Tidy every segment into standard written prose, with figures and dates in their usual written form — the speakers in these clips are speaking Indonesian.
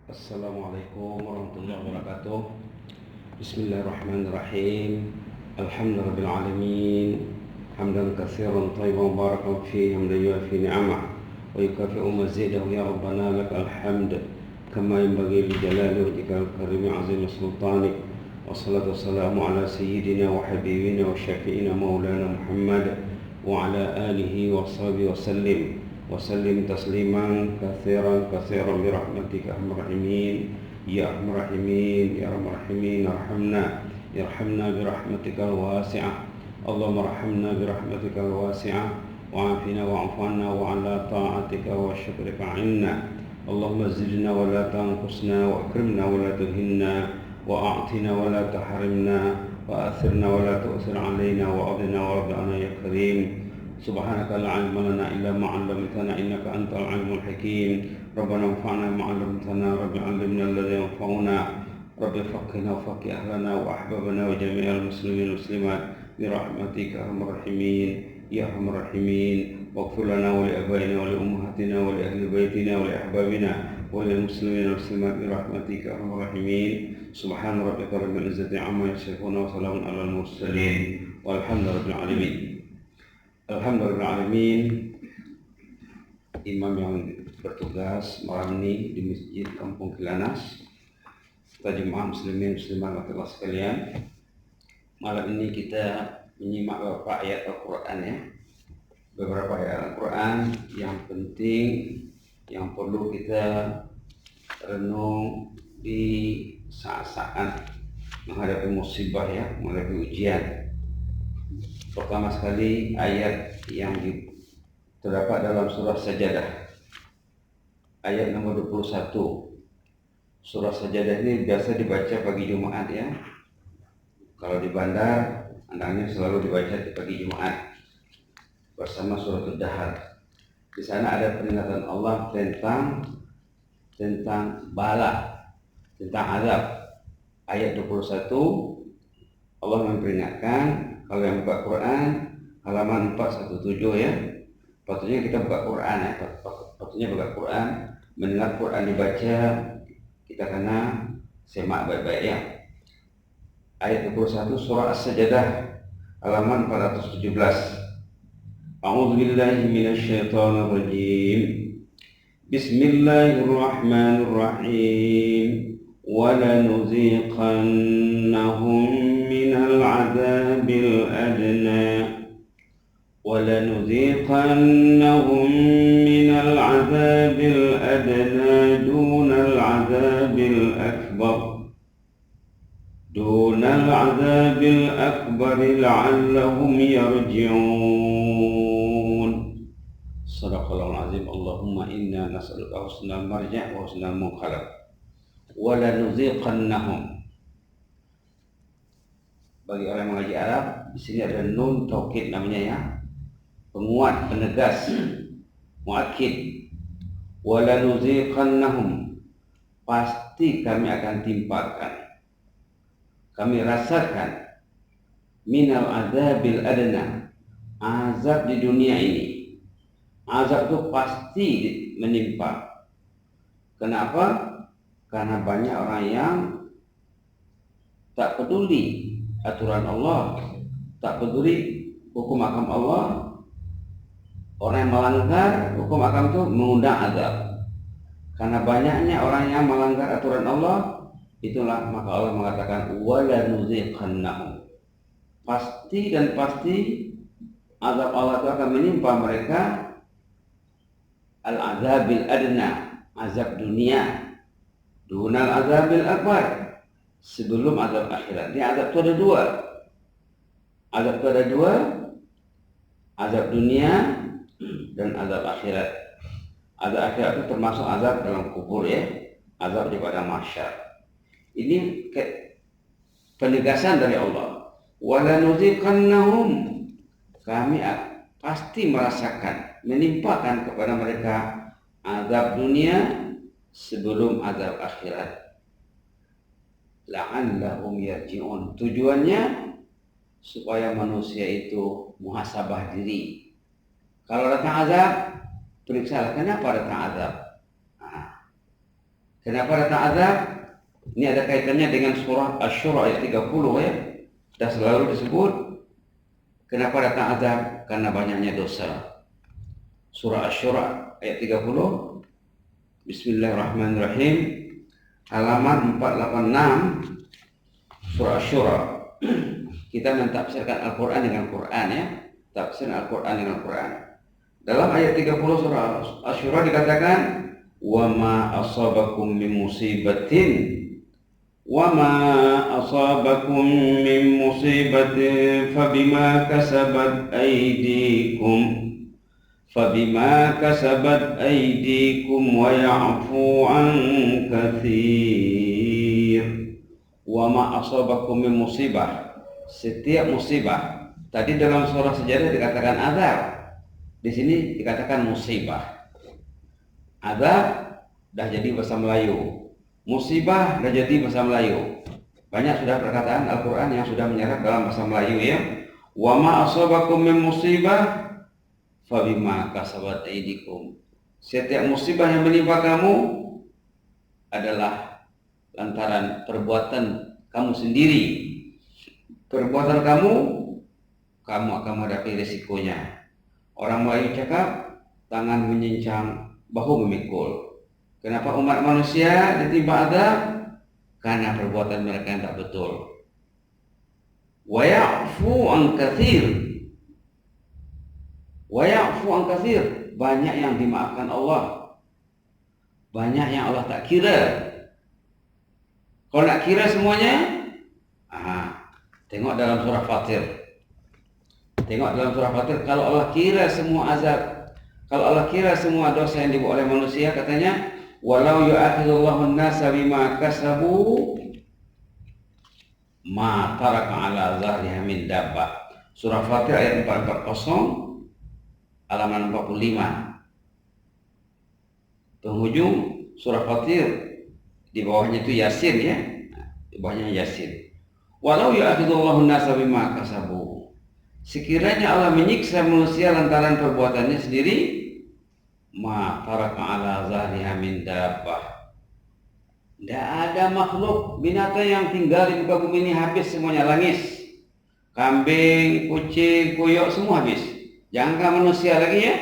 Assalamualaikum warahmatullahi wabarakatuh. Bismillahirrahmanirrahim. Alhamdulillahirabbil alamin. Hamdan katsiran thayyiban mubarakan fihi hamdan yuwafi ni'amah wa yukafi'u mazidahu ya rabbana lakal hamd kama yanbaghi li jalali wajhikal karim azim sultanik. Wassalatu wassalamu ala sayyidina wa habibina wa syafi'ina maulana Muhammad wa ala alihi wa sahbihi wa sallim. وسلم تسليما كثيرا كثيرا برحمتك ارحم الراحمين يا ارحم الراحمين يا ارحم الراحمين ارحمنا برحمتك الواسعه اللهم ارحمنا برحمتك الواسعه وعافنا واعف عنا وعلى طاعتك وشكرك عنا اللهم زدنا ولا تنقصنا واكرمنا ولا تهنا واعطنا ولا تحرمنا واثرنا ولا تؤثر علينا واغننا وارض عنا يا كريم سبحانك لا علم لنا إلا ما علمتنا إنك أنت العليم الحكيم ربنا انفعنا بما علمتنا رب علمنا الذي ينفعنا رب فقهنا وفقه أهلنا وأحبابنا وجميع المسلمين والمسلمات برحمتك يا أرحم الراحمين يا أرحم الراحمين واغفر لنا ولآبائنا ولأمهاتنا ولأهل بيتنا ولأحبابنا وللمسلمين والمسلمات برحمتك يا أرحم الراحمين سبحان ربك رب العزة عما يصفون وسلام على المرسلين والحمد لله رب العالمين. Alhamdulillahirrahmanirrahim. Imam yang bertugas malam ini di Masjid Kampung Kilanas, kita jemaah muslimin muslimat laki-laki sekalian. Malam ini kita menyimak beberapa ayat Al-Quran ya. Beberapa ayat Al-Quran yang penting, yang perlu kita renung di saat-saat menghadapi musibah ya, menghadapi ujian. Pertama sekali ayat yang terdapat dalam surah Sajadah, ayat nomor 21. Surah Sajadah ini biasa dibaca pagi Jumat ya. Kalau di bandar, andangnya selalu dibaca di pagi Jumat bersama surah Ad-Dahar. Di sana ada peringatan Allah tentang bala, tentang azab. Ayat 21 Allah memperingatkan. Kalau yang buka Quran halaman 417 ya, patutnya kita buka Quran ya, patutnya buka Quran, mendengar Quran dibaca, kita kena semak baik-baik ya. Ayat 21 surah As-Sajadah halaman 417. A'udzubillahi minasyaitonirrajim. Bismillahirrahmanirrahim. وَلَنُذِيقَنَّهُمْ مِنَ الْعَذَابِ الْأَدْنَى وَلَنُذِيقَنَّهُمْ مِنَ الْعَذَابِ الْأَدْنَى دُونَ الْعَذَابِ الْأَكْبَرِ لَعَلَّهُمْ يَرْجِعُونَ. Shadaqallahul azim. Allahumma inna nas'aluka husnal marja' wa husnal munqalab. Walanuziqannahum. Bagi orang yang mengaji Arab, di sini ada nun taukid namanya ya, penguat, penegas, muakkid. Walanuziqannahum, pasti kami akan timpakan, kami rasakan, minal adzabil adna, azab di dunia ini. Azab itu pasti menimpa. Kenapa? Karena banyak orang yang tak peduli aturan Allah, tak peduli hukum hakam Allah. Orang yang melanggar hukum hakam itu mengundang azab. Karena banyaknya orang yang melanggar aturan Allah, itulah maka Allah mengatakan walanuziqannahum. Pasti dan pasti azab Allah itu akan menimpa mereka, al-azabil adna, azab dunia, dunal azabil akbar, sebelum azab akhirat. Ini azab itu ada dua. Azab itu ada dua, azab dunia dan azab akhirat. Azab akhirat itu termasuk azab dalam kubur ya, azab di padang mahsyar. Ini penegasan dari Allah. Walanuziqannahum, kami pasti merasakan, menimpakan kepada mereka azab dunia sebelum azab akhirat. La'allahum yarji'un. Tujuannya supaya manusia itu muhasabah diri. Kalau datang azab, periksa kenapa datang azab. Kenapa datang azab? Ini ada kaitannya dengan surah Asy-Syura ayat 30 ya. Sudah selalu disebut. Kenapa datang azab? Karena banyaknya dosa. Surah Asy-Syura ayat 30. Bismillahirrahmanirrahim. Halaman 486 surah Asy-Syura. Kita mentafsirkan Al-Quran dengan Quran ya. Tafsir Al-Quran dengan Quran. Dalam ayat 30 surah Asy-Syura dikatakan, "Wa ma asabakum min musibatin وَمَا أَصَابَكُم مِّن مُّصِيبَةٍ فَبِمَا كَسَبَتْ أَيْدِيكُمْ وَيَعْفُو عَن كَثِيرٍ وَمَا أَصَابَكُم مِّن مُّصِيبَةٍ." Setiap musibah. Tadi dalam surah Sajadah dikatakan azab. Di sini dikatakan musibah. Azab dah jadi bahasa Melayu. Musibah dah jadi bahasa Melayu. Banyak sudah perkataan Al-Quran yang sudah menyerap dalam bahasa Melayu ya. Wa ma asabakum min musibah fabima kasabat aydikum. Setiap musibah yang menimpa kamu adalah lantaran perbuatan kamu sendiri. Perbuatan kamu akan menghadapi risikonya. Orang Melayu cakap, tangan menyincang, bahu memikul. Kenapa umat manusia ditimpa azab? Karena perbuatan mereka yang tak betul. Wa ya'fu an katsir. Wa ya'fu an katsir. Banyak yang dimaafkan Allah. Banyak yang Allah tak kira. Kalau nak kira semuanya, tengok dalam surah Fatir. Tengok dalam surah Fatir, kalau Allah kira semua azab, kalau Allah kira semua dosa yang dibuat oleh manusia, katanya, walau yu'akhidullahu an-nasa bima kasabu ma taraka ala zahriha min dabbah. Surah Fatir ayat 440 halaman 45. Penghujung surah Fatir, di bawahnya itu Yasin ya. Di bawahnya Yasin. Walau yu'akhidullahu an-nasa bima kasabu. Sekiranya Allah menyiksa manusia lantaran perbuatannya sendiri, ma taraka ala zahriha min dabbah. Tidak ada makhluk binatang yang tinggal di muka bumi ini habis semuanya, langis, kambing, kucing, kuyok semua habis. Jangan manusia lagi ya.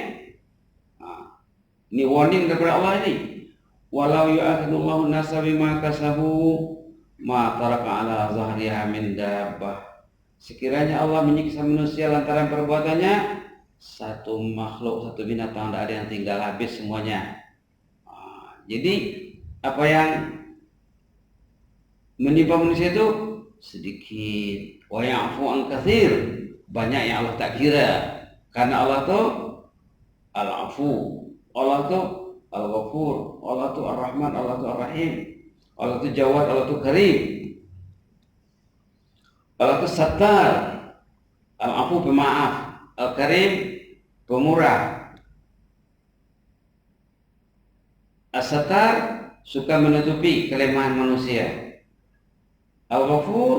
Ini warning daripada Allah ini. Walau yu'akhidullahu an-nasa bima kasabu ma taraka ala zahriha min dabbah. Sekiranya Allah menyiksa manusia lantaran perbuatannya, satu makhluk, satu binatang tidak ada yang tinggal, habis semuanya. Jadi apa yang menimpa manusia itu sedikit. Wa ya'fu an katsir. Banyak yang Allah tak kira. Karena Allah itu Al-Afu, Allah itu Al-Ghafur, Allah itu Ar-Rahman, Allah itu Ar-Rahim, Allah itu Jawad, Allah itu Karim. Allah itu Sattar, Al-Afu pemaaf, Al-Karim pemurah. As-Sattar suka menutupi kelemahan manusia. Al-Ghafur,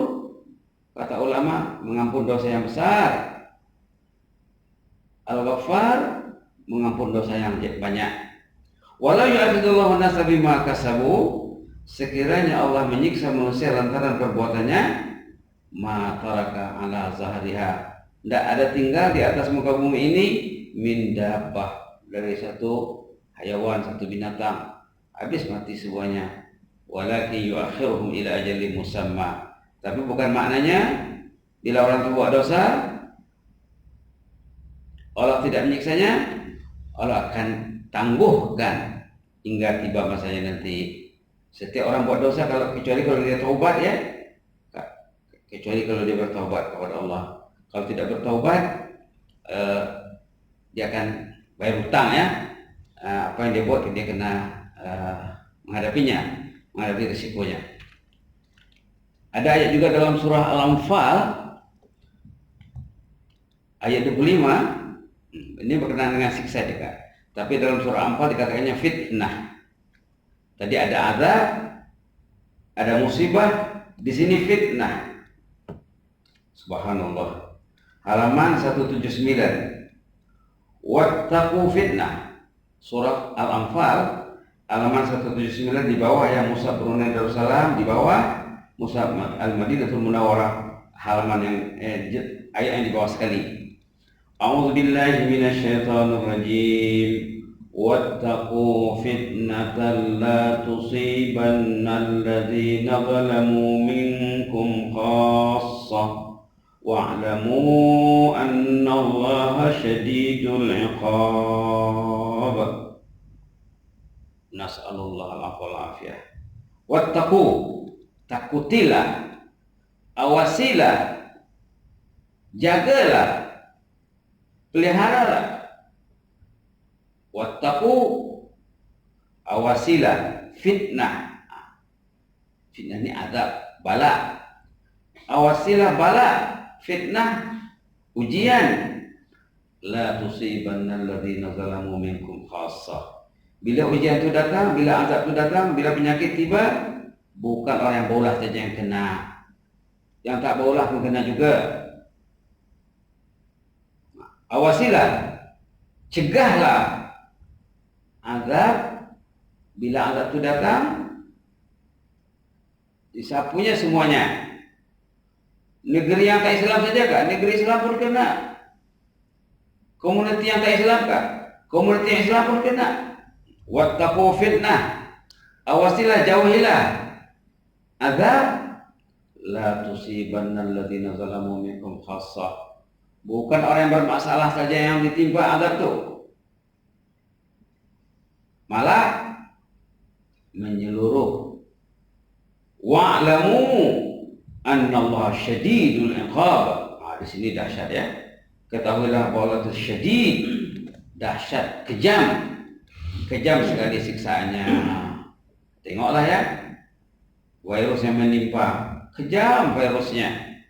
kata ulama, mengampun dosa yang besar. Al-Ghaffar, mengampun dosa yang banyak. Walau yu'akhidullahu an-nasa bima kasabu, sekiranya Allah menyiksa manusia lantaran perbuatannya, ma taraka ala zahriha, tidak ada tinggal di atas muka bumi ini min dabbah, dari satu hayawan, satu binatang, habis mati semuanya. Walakin yu'akhiruhum ila ajalin musamma. Tapi bukan maknanya bila orang berbuat dosa Allah tidak menyiksanya, Allah akan tangguhkan hingga tiba masanya nanti. Setiap orang buat dosa, kecuali kalau dia taubat ya, kecuali kalau dia bertaubat kepada Allah. Kalau tidak bertaubat, dia akan bayar hutang ya. Apa yang dia buat, dia kena menghadapi risikonya. Ada ayat juga dalam surah Al-Anfal ayat 25. Ini berkenaan dengan siksa juga. Tapi dalam surah Al-Anfal dikatakannya fitnah. Tadi ada azab, ada musibah, di sini fitnah. Subhanallah. Halaman 179. Wattaqu fitnah. Surah Al-Anfal halaman 179 di bawah ya, Mus'haf Brunei Darussalam di bawah, Mus'haf Al-Madinatul Munawwarah halaman yang ayat yang di bawah sekali. A'udzu billahi minasyaitonir rajim. Wattaqu fitnatan la tusibannal ladzina zalamu minkum khassah wa'lamu annallaha syadidul 'iqab. Nas'alullah al-'afwa wal 'afiyah. Wattaqu, takutilah, awasilah, jagalah, peliharalah. Wattaqu, awasilah, fitnah. Fitnah ini azab, bala. Awasilah bala, fitnah, ujian. La tusibannal ladzina zalamu minkum khassah. Bila ujian itu datang, bila azab itu datang, bila penyakit tiba, bukan orang yang baulah saja yang kena. Yang tak baulah pun kena juga. Awasilah, cegahlah azab. Bila azab itu datang, disapunya semuanya. Negeri yang tak Islam saja kah? Negeri Islam pun kena. Komuniti yang tak Islam kah? Komuniti yang Islam pun kena. Wattaqu fitnah, awasilah, jauhilah azab. La tusibannal ladzina zalamu minkum khassah. Bukan orang yang bermasalah saja yang ditimpa azab itu, malah menyeluruh. Wa'lamu annallaha syadidul 'iqab. Di sini dahsyat ya. Ketahuilah bahwa Allah itu syadid, dahsyat, kejam sekali siksaannya. Tengoklah ya, virus yang menimpa, kejam virusnya.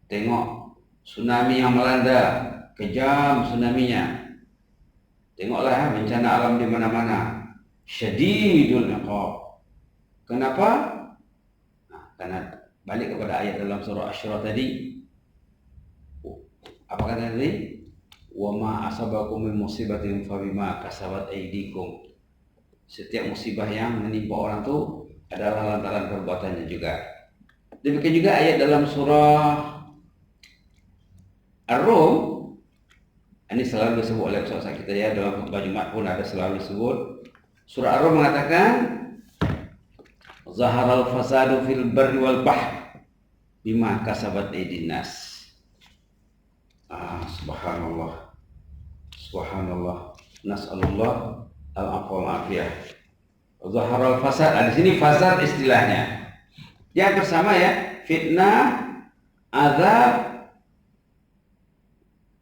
Tengok tsunami yang melanda, kejam tsunaminya. Tengoklah ya, bencana alam di mana-mana, syadidul 'iqab. Kenapa? Nah, karena balik kepada ayat dalam surah Asy-Syura tadi. Apa kata tadi? Wa ma asabakum min musibatin fa bima kasabat aydikum. Setiap musibah yang menimpa orang itu adalah lantaran perbuatannya juga. Demikian juga ayat dalam surah Ar-Rum. Ini selalu disebut oleh ustaz kita ya, dalam khutbah Jumat pun ada selalu disebut. Surah Ar-Rum mengatakan zaharal fasadu fil barri wal bahr bima kasabat aydin nas. Subhanallah, subhanallah, nas'alullah al-'afwa wal 'afiyah. Zaharal fasad, di sini fasad istilahnya. Yang bersama ya, fitnah, azab,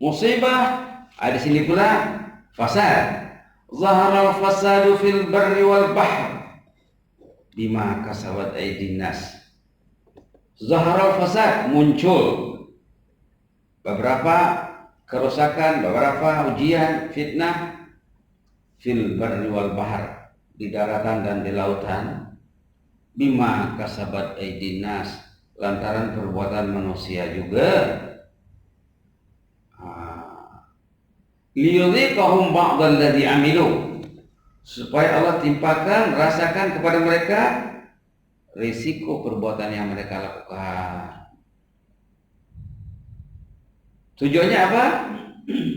musibah. Di sini pula fasad. Zaharal fasadu fil barri wal bahr bima kasabat aydin nas. Zaharal fasad, muncul beberapa kerusakan, beberapa ujian, fitnah fil barri wal bahr, di daratan dan di lautan. Bima kasabat aydin nas, lantaran perbuatan manusia juga. Liyudhiqahum ba'dal ladzi amilu, supaya Allah timpakan, rasakan kepada mereka risiko perbuatan yang mereka lakukan. Tujuannya apa?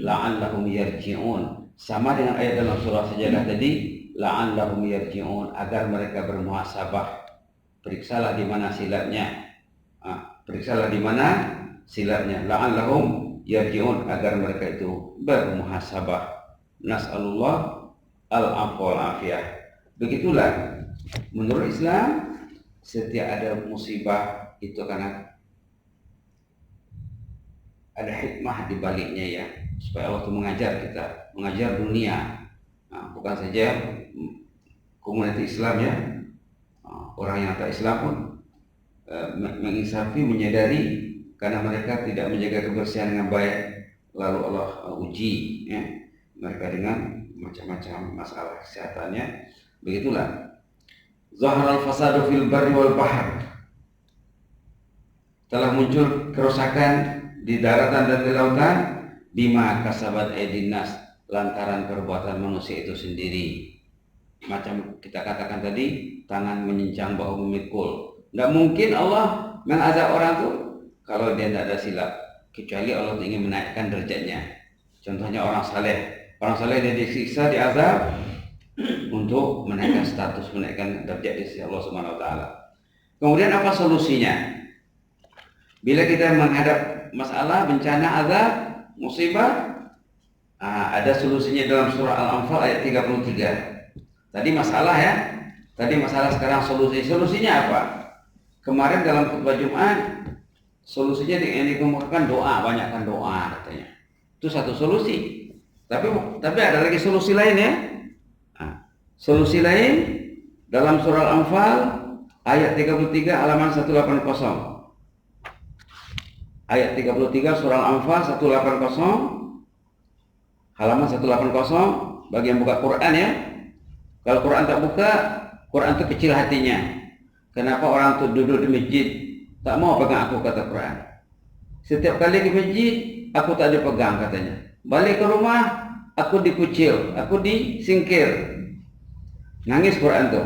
La'allahum yarji'un. Sama dengan ayat dalam surah Sajadah tadi, la'allahum yarji'un, agar mereka bermuhasabah. Periksalah di mana silapnya. Periksalah di mana silapnya. La'allahum yarji'un, agar mereka itu bermuhasabah. Nas'alullah al-'afwa wal 'afiyah. Begitulah menurut Islam, setiap ada musibah itu karena ada hikmah di baliknya ya, supaya Allah itu mengajar kita, mengajar dunia. Bukan saja komunitas Islam ya, orang yang tak Islam pun menginsafi, menyadari karena mereka tidak menjaga kebersihan dengan baik, lalu Allah uji ya, mereka dengan macam-macam masalah kesehatannya. Begitulah. Zaharal fasadu fil barri wal bahr, telah muncul kerusakan di daratan dan di lautan. Bima kasabat aydin nas, lantaran perbuatan manusia itu sendiri. macam kita katakan tadi, tangan menyincang, bahu memikul. Tidak mungkin Allah mengazab orang itu kalau dia tidak ada silap, kecuali Allah ingin menaikkan derajatnya. Contohnya orang saleh. Orang saleh dia disiksa, diazab untuk menaikkan status, menaikkan derajat di sisi Allah Subhanahu wa taala. Kemudian apa solusinya? Bila kita menghadap masalah, bencana, azab, musibah, ada solusinya dalam surah Al-Anfal ayat 33. Tadi masalah ya. Tadi masalah, sekarang solusi. Solusinya apa? Kemarin dalam khutbah Jumat, solusinya yang dikemukakan doa, banyakkan doa katanya. Itu satu solusi. Tapi ada lagi solusi lain ya. Solusi lain dalam surah Al-Anfal ayat 33 halaman 180. Ayat 33 surah Al-Anfal 180 halaman 180. Bagi yang buka Quran ya. Kalau Quran tak buka, Quran itu kecil hatinya. Kenapa orang itu duduk di masjid tak mau pegang aku, kata Quran. Setiap kali ke masjid aku tak dipegang katanya. Balik ke rumah aku dikucil, aku disingkir. Nangis Quran itu.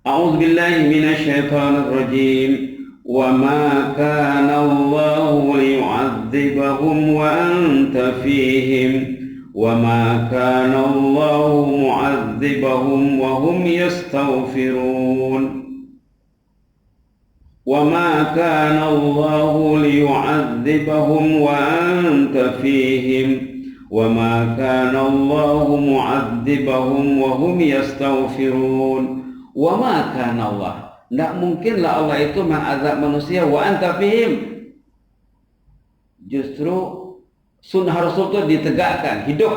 A'udzubillahi minasyaitonir rajim. Wa ma kana Allahu liyu'adzibahum wa anta fihim. Wa ma kana Allahu mu'adzibahum wa hum yastaghfirun. Wa ma kana Allahu liyu'adzibahum wa anta fihim. Wa ma kana Allahu mu'adzibahum wa hum yastaghfirun. Wa ma kana Allah, tidak mungkinlah Allah itu mengazab manusia wa anta fihim. Justru sunnah Rasul itu ditegakkan, hidup.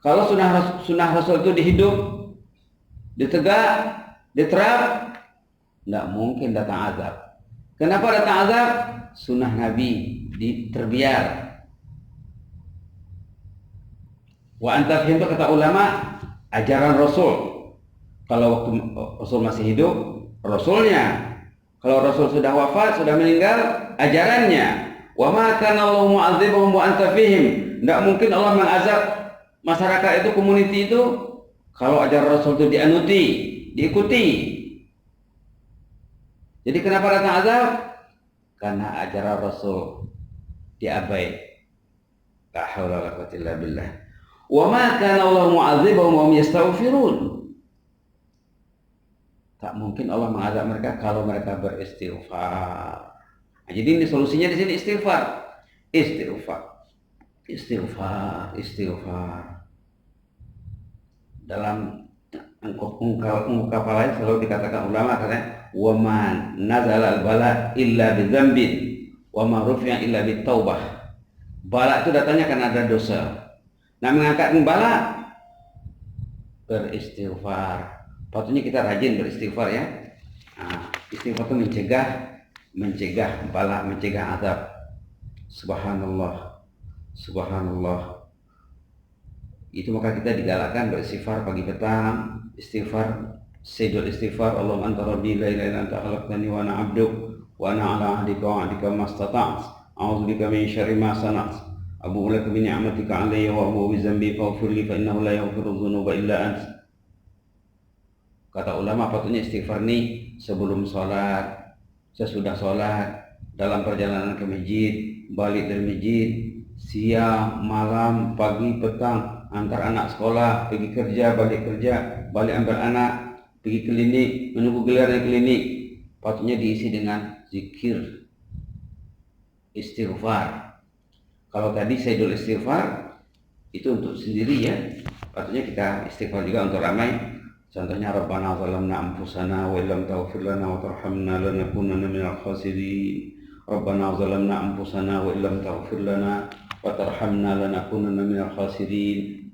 Kalau sunnah Rasul itu dihidup, ditegak, diterap, tidak mungkin datang azab. Kenapa datang azab? Sunnah Nabi terbiar. Wa anta fihim itu kata ulama ajaran Rasul. Kalau waktu Rasul masih hidup, Rasulnya. Kalau Rasul sudah wafat, sudah meninggal, ajarannya. Wa ma kana Allahu mu'adzibahum wa anta fihim. Tidak mungkin Allah mengazab masyarakat itu, community itu, kalau ajaran Rasul itu dianuti, diikuti. Jadi kenapa datang azab? Karena ajaran Rasul diabai. La haula wala quwwata illa billah. Wa ma kana Allahu mu'adzibahum wa hum yastaghfirun. Tak mungkin Allah mengazab mereka kalau mereka beristighfar. Nah, jadi ini solusinya di sini istighfar. Istighfar. Dalam ungkapan lain selalu dikatakan ulama katanya, wa man nazala al-bala illa bi dzambin wa ma rufi'a illa bi taubah. Bala itu datangnya karena ada dosa. Nah, mengangkat bala beristighfar. Patutnya kita rajin beristighfar ya. Nah, istighfar itu mencegah bala, mencegah azab. Subhanallah. Itu maka kita digalakkan beristighfar pagi petang, istighfar, sayyidul istighfar, Allahumma anta rabbi la ilaha illa anta khalaqtani wa ana 'abduk wa ana 'ala 'ahdika wa 'adika mastata'tu. A'udzubika min syarri ma sana'tu. Abu'u laka bi ni'matika 'alayya wa abu'u bi dzambi faghfir li fa innahu la yaghfiru dzunuba illa anta. Kata ulama patutnya istighfar nih sebelum sholat, sesudah sholat, dalam perjalanan ke masjid, balik dari masjid, siang, malam, pagi, petang, antar anak sekolah, pergi kerja, balik ambil anak, pergi klinik, menunggu giliran klinik. Patutnya diisi dengan zikir, istighfar. Kalau tadi sayyidul istighfar itu untuk sendiri ya, patutnya kita istighfar juga untuk ramai. Contohnya Rabbana zalamna anfusana wa illam taghfir lana wa tarhamna lanakunanna minal khasirin. Rabbana zalamna anfusana wa illam taghfir lana wa tarhamna lanakunanna minal khasirin.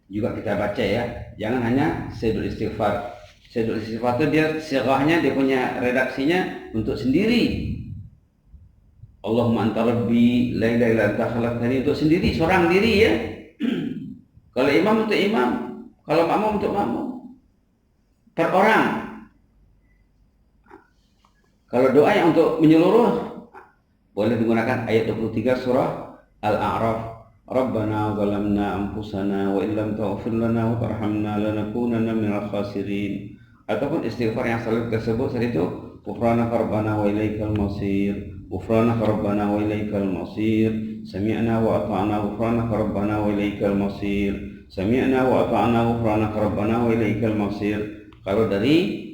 Juga kita baca ya, jangan hanya sayyidul istighfar. Sayyidul istighfar itu dia sirahnya, dia punya redaksinya untuk sendiri. Allahumma anta rabbi la ilaha illa anta khalaqtani, untuk sendiri, seorang diri ya. Kalau imam untuk imam, kalau makmum untuk makmum. Per orang. Kalau doa yang untuk menyeluruh, boleh menggunakan ayat 23 surah Al-A'raf. Rabbana zalamna anfusana wa illam taghfir lana wa tarhamna lanakunanna minal khasirin. Ataupun istighfar yang selalu tersebut saat itu, ghufranaka rabbana wa ilaikal masir, ghufranaka rabbana wa ilaikal masir, sami'na wa ata'na ghufranaka rabbana wa ilaikal masir, sami'na wa ata'na ghufranaka rabbana wa ilaikal masir. Kalau dari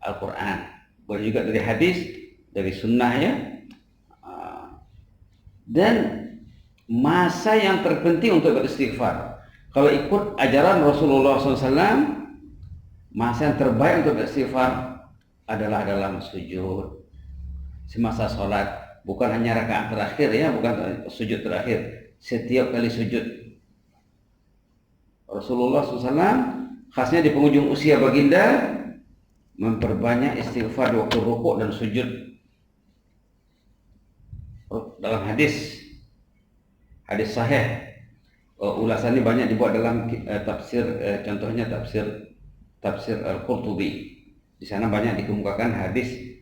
Al-Quran, boleh juga dari hadis, dari sunnah ya. Dan masa yang terpenting untuk beristighfar, kalau ikut ajaran Rasulullah SAW, masa yang terbaik untuk beristighfar adalah dalam sujud, semasa sholat, bukan hanya rakaat terakhir ya, bukan sujud terakhir, setiap kali sujud. Rasulullah SAW khasnya di penghujung usia baginda memperbanyak istighfar di waktu rukuk dan sujud. Dalam hadis sahih, ulasannya banyak dibuat dalam tafsir, contohnya tafsir Al-Qurtubi. Di sana banyak dikemukakan hadis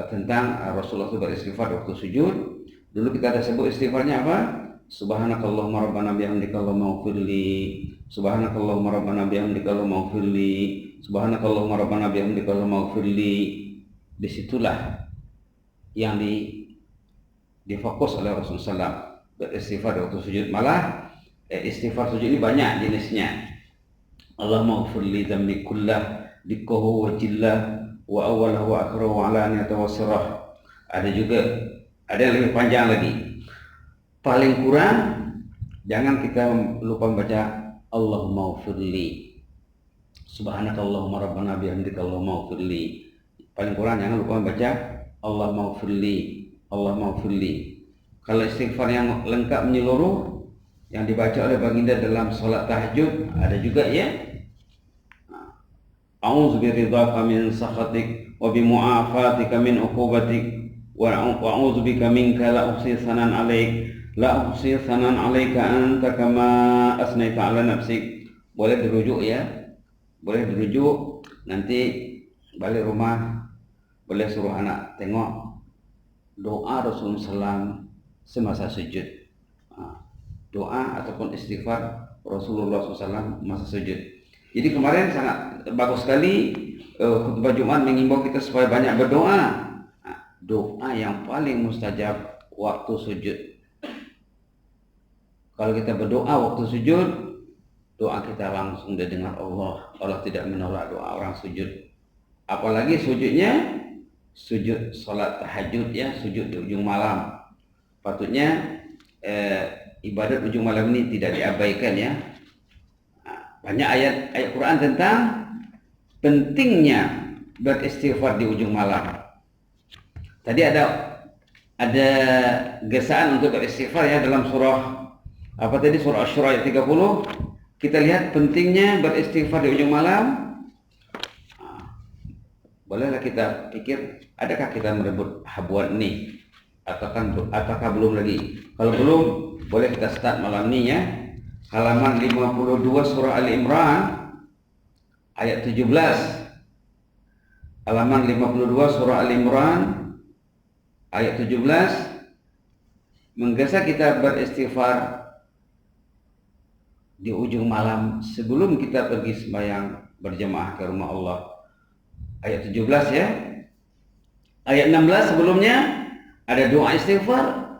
tentang Rasulullah itu beristighfar waktu sujud. Dulu kita ada sebut istighfarnya apa? Subhanakallahumma rabbana bihamdika Allahumma ighfirli, subhanakallahumma rabbana bihamdika Allahumma ighfirli, subhanakallahumma rabbana bihamdika Allahumma ighfirli. Disitulah yang difokus oleh Rasulullah SAW beristighfar waktu sujud. Malah istighfar sujud ini banyak jenisnya. Allahumma ighfirli dhambi kullah dikkahu wa jillah wa awalahu wa akhirahu wa alaniyatahu wa sirrah. Ada yang lebih panjang lagi. Paling kurang jangan kita lupa membaca Allahumma ighfirli, subhanakallahumma rabbana bihamdika Allahumma ighfirli. Paling kurang jangan lupa membaca Allahumma ighfirli, Allahumma ighfirli. Kalau istighfar yang lengkap menyeluruh yang dibaca oleh baginda dalam salat tahajud ada juga ya. A'udzu biridhaka min sakhatik wa bi mu'afatika min uqubatik wa a'udzu bika minka la uhsi sanan 'alaik la uhsi sanan 'alaika anta kama asnaita 'ala nafsik. Boleh dirujuk ya. Boleh dirujuk, nanti balik rumah boleh suruh anak tengok doa Rasulullah SAW semasa sujud. Doa ataupun istighfar Rasulullah SAW masa sujud. Jadi kemarin sangat bagus sekali khutbah Jumat mengimbau kita supaya banyak berdoa. Doa yang paling mustajab waktu sujud. Kalau kita berdoa waktu sujud, doa kita langsung didengar Allah. Allah tidak menolak doa orang sujud. Apalagi sujudnya sujud salat tahajud ya, sujud di ujung malam. Patutnya ibadat ujung malam ini tidak diabaikan ya. Banyak ayat Quran tentang pentingnya beristighfar di ujung malam. Tadi ada gesaan untuk beristighfar ya dalam surah apa tadi, surah Asy-Syura ayat 30. Kita lihat pentingnya beristighfar di ujung malam. Bolehlah kita pikir, adakah kita merebut habuan ini ataukah belum lagi? Kalau belum, boleh kita start malam ini ya. Halaman 52 surah Al-Imran ayat 17. Halaman 52 surah Al-Imran ayat 17 menggesa kita beristighfar di ujung malam sebelum kita pergi sembahyang berjamaah ke rumah Allah. Ayat 17 ya. Ayat 16 sebelumnya ada doa istighfar.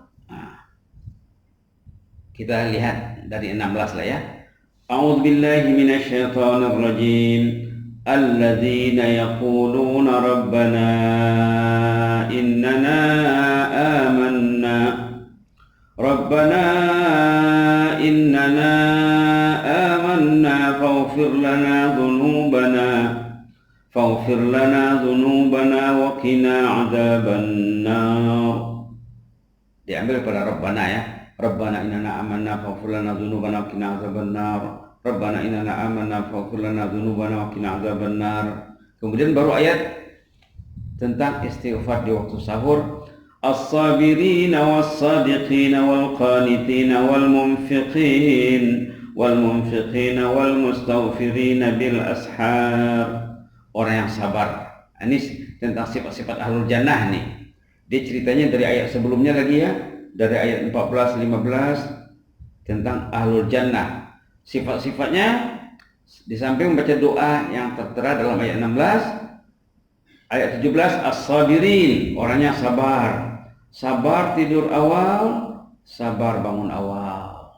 Kita lihat dari 16 lah ya. A'udzu billahi minasyaitonir rajim. Alladzina yaquluna rabbana innana amanna Rabbana innana amanna faghfir lana dhunubana wa qina adzabannar. Diambil pada Rabbana ya. Rabbana innana amanna faghfir lana dhunubana wa qina adzabannar. Rabbana innana amanna faghfir lana dhunubana wa qina adzabannar. Kemudian baru ayat tentang istighfar di waktu sahur. As-sabirina was-sadiqina wal-qanitina wal-munfiqin wal-mustaghfirina bil ashar. Orang yang sabar. Ini tentang sifat-sifat ahlul jannah nih. Dia ceritanya dari ayat sebelumnya lagi ya. Dari ayat 14, 15 tentang ahlul jannah. Sifat-sifatnya di samping membaca doa yang tertera dalam ayat 16, ayat 17, as-sabirin, orangnya sabar. Sabar tidur awal, sabar bangun awal.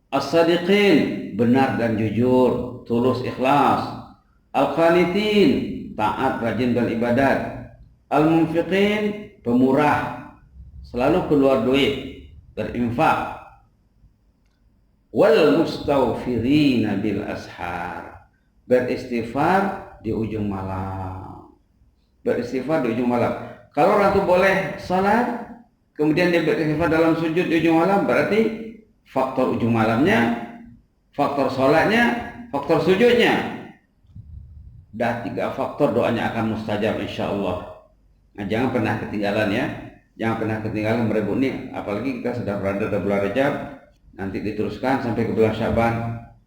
As-sadiqin, benar dan jujur, tulus ikhlas. Al-qanitin, taat, rajin beribadat. Al-munfiqin, pemurah, selalu keluar duit, berinfak. Wal mustaghfirina bil ashar, beristighfar di ujung malam. Beristighfar di ujung malam. Kalau orang itu boleh salat, kemudian dia beristighfar dalam sujud di ujung malam, berarti faktor ujung malamnya, faktor salatnya, faktor sujudnya, dah 3 faktor, doanya akan mustajab insyaallah. Nah, jangan pernah ketinggalan ya. Jangan pernah ketinggalan merebut nih, apalagi kita sudah berada di bulan Rajab, nanti diteruskan sampai ke bulan Syaban,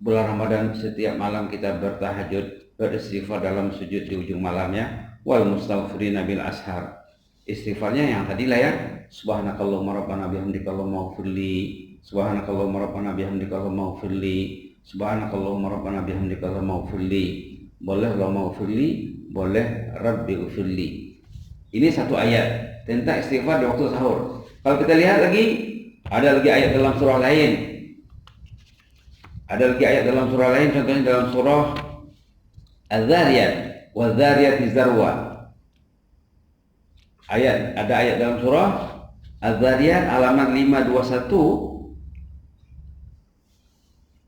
bulan Ramadan. Setiap malam kita bertahajud, beristighfar dalam sujud di ujung malamnya. Wal mustaghfirina bil ashar. Istighfarnya yang tadi lah ya. Subhanakallahumma rabbana bihamdika Allahumma ighfirli. Subhanakallahumma rabbana bihamdika Allahumma ighfirli. Subhanakallahumma rabbana bihamdika Allahumma ighfirli. Boleh Allahumma ighfirli, boleh Rabbi ighfirli. Ini satu ayat tentang istighfar di waktu sahur. Kalau kita lihat lagi, ada lagi ayat dalam surah lain. Ada lagi ayat dalam surah lain, contohnya dalam surah Az-Zariyat, waz-zariyati zarwa. Ada ayat dalam surah Az-Zariyat halaman 521.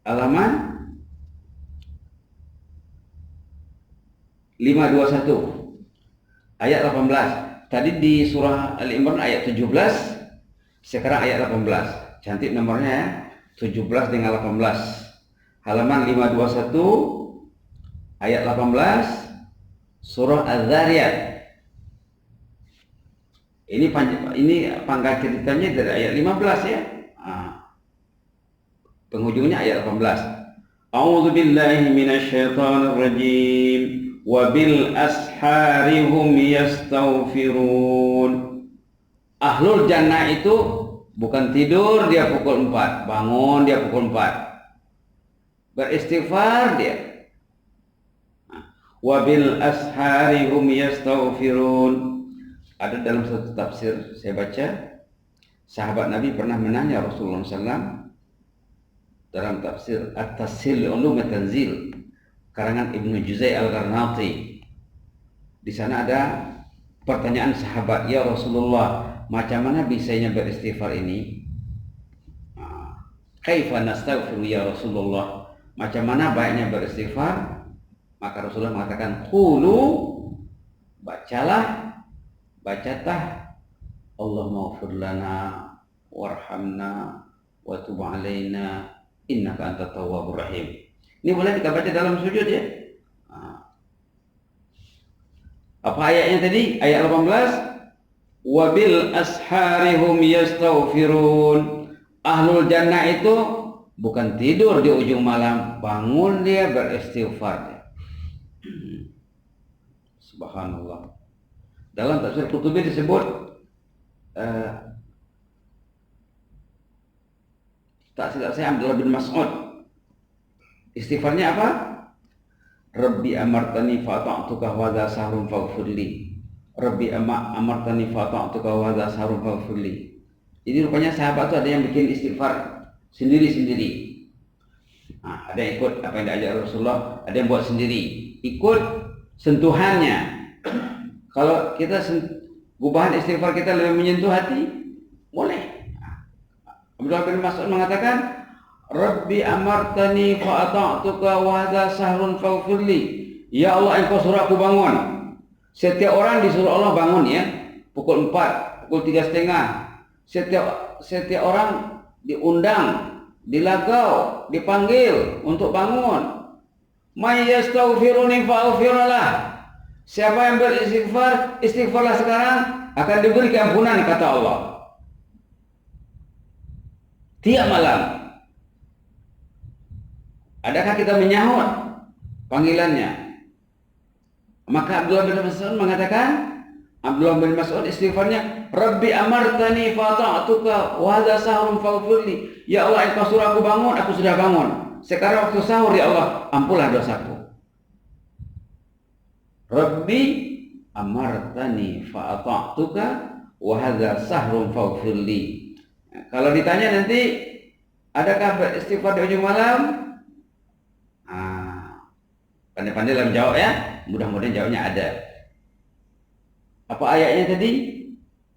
Halaman 521. Ayat 18. Tadi di surah Al-Imran ayat 17, sekarang ayat 18. Cantik nomornya ya. 17 dengan 18. Halaman 521 ayat 18 surah Az-Zariyat. Ini pangkal ceritanya dari ayat 15 ya. Penghujungnya ayat 18. A'udzu billahi minasyaitonir rajim. Wa bil ashari hum yastaghfirun. Ahlul jannah itu bukan tidur dia pukul 4, bangun dia pukul 4. Beristighfar dia. Wa bil ashari hum yastaghfirun. Ada dalam satu tafsir saya baca, sahabat Nabi pernah menanya Rasulullah SAW dalam tafsir At-Tasil Ulum At-Tanzil karangan Ibnu Juzai Al-Gharnati. Di sana ada pertanyaan sahabat, ya Rasulullah, macam mana bisanya beristighfar ini? Kaifa nastaghfiru ya Rasulullah? Macam mana baiknya beristighfar? Maka Rasulullah mengatakan, qulu, bacatah Allahumma ighfir lana warhamna wa tub alaina innaka antat tawwabur rahim. Ini boleh kita baca dalam sujud ya. Apa ayatnya tadi? Ayat 18. Wabil asharihum yastaghfirun. Ahlul jannah itu bukan tidur di ujung malam, bangun dia beristighfar. Subhanallah. Dalam tafsir Qurtubi disebut tak silap saya Abdullah bin Mas'ud. Istighfarnya apa? Rabbi amartani fata'tuka wa hadza sahrun faghfirli. Rabbi amartani fata'tuka wa hadza sahrun faghfirli. Ini rupanya sahabat itu ada yang bikin istighfar sendiri-sendiri. Ada yang ikut apa yang diajar Rasulullah, ada yang buat sendiri. Ikut sentuhannya. Kalau kita gubahan istighfar kita lebih menyentuh hati, boleh. Abdullah bin Mas'ud mengatakan, Rabbi amartani fa'ata'tuka wa hadza sahrun faghfirli. Ya Allah, engkau suruh aku bangun. Setiap orang disuruh Allah bangun ya. Pukul 4, pukul 3:30. Setiap orang diundang, dilagau, dipanggil untuk bangun. May yastaghfiruni fa'aghfirlah. Siapa yang beristighfar, istighfarlah sekarang, akan diberi keampunan, kata Allah. Tiap malam. Adakah kita menyahut panggilannya? Maka Abdullah bin Mas'ud mengatakan, Abdullah bin Mas'ud istighfarnya, Rabbi amartani fata'atuka wa hadha sahrun faghfirli. Ya Allah, engkau suruh aku bangun, aku sudah bangun. Sekarang waktu sahur, ya Allah, ampunlah dosaku. Rabbi amartani fata'atuka wa hadha sahrun faghfirli. Nah, kalau ditanya nanti, adakah beristighfar di ujung malam? Pandai-pandai dalam jawab ya. Mudah-mudahan jawabnya ada. Apa ayatnya tadi?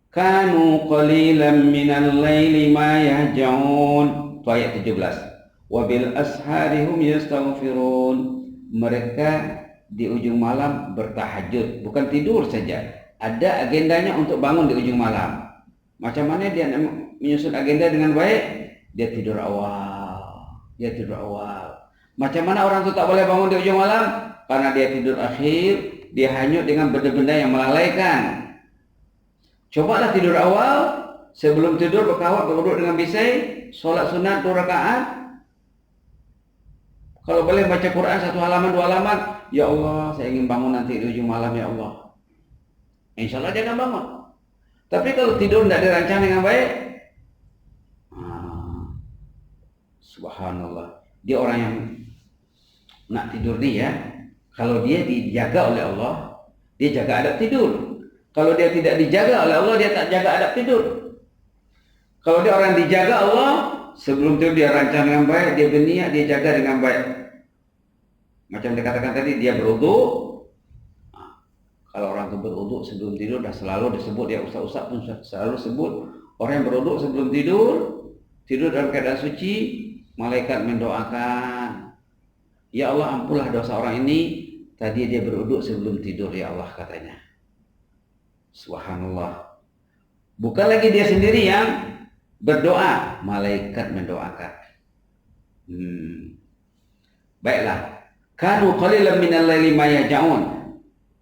Kanu qalilan minal laili ma yahjaun. Itu ayat 17. Wa bil ashari hum yastaghfirun. Mereka di ujung malam bertahajud, bukan tidur saja. Ada agendanya untuk bangun di ujung malam. Macam mana dia menyusun agenda dengan baik? Dia tidur awal. Macam mana orang itu tak boleh bangun di ujung malam? Karena dia tidur akhir, dia hanyut dengan benda-benda yang melalaikan. Cobalah tidur awal, sebelum tidur berkawat, berduduk dengan bisai, solat sunat 2 rakaat. Kalau boleh baca Quran 1 halaman 2 halaman, ya Allah, saya ingin bangun nanti di ujung malam, ya Allah. Insya Allah dia akan bangun. Tapi kalau tidur tidak dirancang dengan baik, subhanallah, dia orang yang nak tidur dia, kalau dia dijaga oleh Allah, dia jaga adab tidur. Kalau dia tidak dijaga oleh Allah, dia tak jaga adab tidur. Kalau dia orang dijaga Allah, sebelum tidur dia rancang dengan baik, dia berniat, dia jaga dengan baik. Macam dikatakan tadi, dia berwudu. Kalau orang itu berwudu sebelum tidur, dah selalu disebut, dia ustaz-ustaz pun selalu sebut, orang yang berwudu sebelum tidur dalam keadaan suci, malaikat mendoakan, ya Allah, ampunlah dosa orang ini, tadi dia berwudu sebelum tidur, ya Allah, katanya. Subhanallah. Bukan lagi dia sendiri yang berdoa, malaikat mendoakan. Baiklah. Kanu qalilan minal laili ma yahjaun.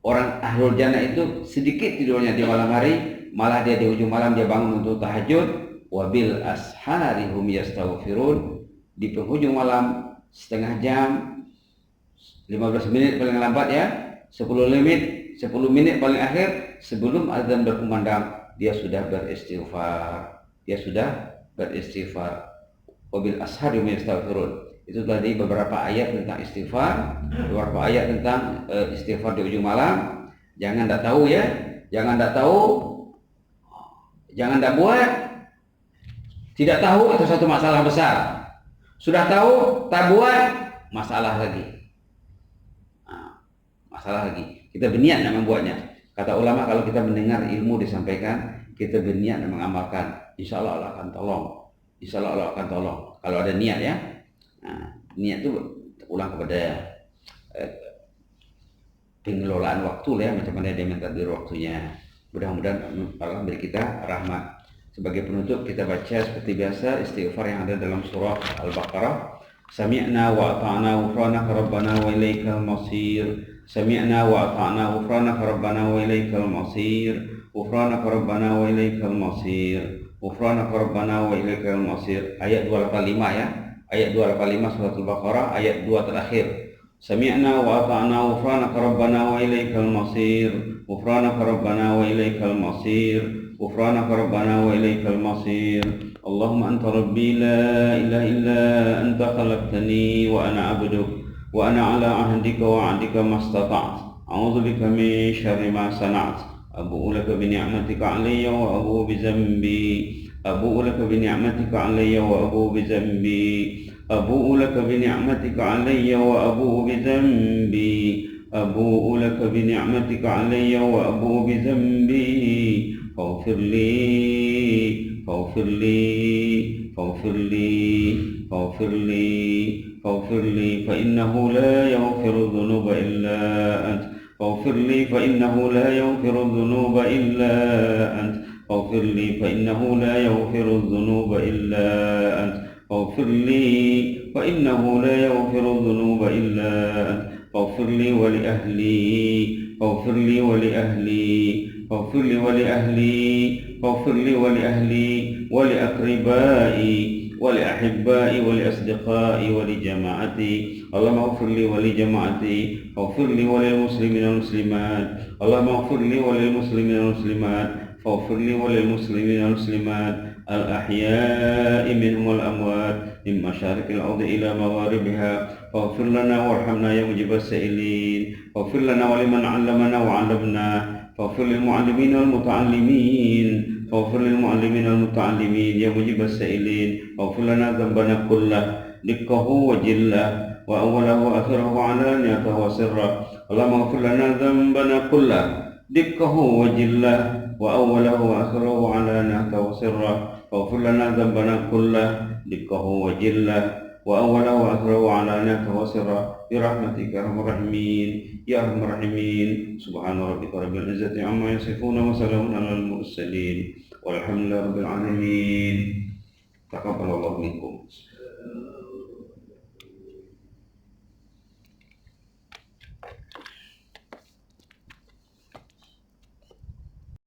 Orang ahlul jannah itu sedikit tidurnya di malam hari, malah dia di ujung malam dia bangun untuk tahajud. Wabil ashari hum yastaghfirun. Di penghujung malam setengah jam, 15 menit paling lambat ya, 10 menit paling akhir sebelum azan berkumandang, dia sudah beristighfar. Wabil ashari hum yastaghfirun. Itu tadi beberapa ayat tentang istighfar, beberapa ayat tentang istighfar di ujung malam. Jangan tak tahu ya, jangan tak buat. Tidak tahu itu satu masalah besar. Sudah tahu, tak buat, masalah lagi. Kita berniat nak membuatnya. Kata ulama, kalau kita mendengar ilmu disampaikan, kita berniat nak mengamalkan, insya Allah Allah akan tolong. Kalau ada niat ya. Niat itu ulang kepada pengelolaan waktu lah ya, macam mana dia mentakdir waktunya. Mudah-mudahan Allah beri kita rahmat. Sebagai penutup kita baca seperti biasa istighfar yang ada dalam surah Al-Baqarah. Sami'na wa ata'na ghufranaka rabbana wa ilaikal masir. Sami'na wa ata'na ghufranaka rabbana wa ilaikal masir. Ghufranaka rabbana wa ilaikal masir. Ghufranaka rabbana wa ilaikal masir. Ayat 285 ya. Ayat 285 surah Al-Baqarah, ayat 2 terakhir. Sami'na wa ata'na ghufranaka rabbana wa ilaikal masir. Ghufranaka rabbana wa ilaikal masir. Ghufranaka rabbana wa ilaikal masir. Allahumma anta rabbi la ilaha illa anta khalaqtani wa ana 'abduk wa ana 'ala 'ahdika wa 'adika mastata'tu. A'udzu bika min syarri ma sana'tu. Abu'u laka bi ni'matika 'alayya wa abu'u bi dhanbi. أبوء لك بنعمتك علي وأبوء بذنبي. أبوء لك بنعمتك علي وأبوء بذنبي. أبوء لك بنعمتك علي وأبوء بذنبي. فاغفر لي فاغفر لي فاغفر لي فاغفر لي فاغفر لي فإنه لا يغفر الذنوب إلا أنت. فاغفر لي فإنه لا يغفر الذنوب إلا أنت. فاغفر لي فإنه لا يغفر الذنوب إلا أنت. فاغفر لي فإنه لا يغفر الذنوب إلا أنت. فاغفر لي ولأهلي. فاغفر لي ولأهلي. فاغفر لي ولأهلي. فاغفر لي ولأهلي ولأقربائي ولأحبائي ولأصدقائي ولجماعتي. اللهم اغفر لي ولجماعتي، واغفر لي وللمسلمين والمسلمات. اللهم اغفر لي وللمسلمين والمسلمات، فاغفر لي وللمسلمين والمسلمات الأحياء منهم والأموات من مشارق الأرض إلى مغاربها. فاغفر لنا وارحمنا يا مجيب السائلين. فاغفر لنا ولمن علمنا وعلمنا. فاغفر للمعلمين والمتعلمين. فاغفر للمعلمين والمتعلمين يا مجيب السائلين. واغفر لنا ذنبنا كله، دقه وجله، وأوله وآخره وعلانيته وسره. اللهم اغفر لنا ذنبنا كله، دقه وجله، وأوله وآخره وعلانيته وسره. واغفر لنا ذنبنا كله، دقه وجله، وأوله وآخره وعلانيته وسره، برحمتك يا أرحم الراحمين يا أرحم الراحمين. سبحان ربك رب العزة عما يصفون وسلام على المرسلين والحمد لله رب العالمين. تقبل الله منكم.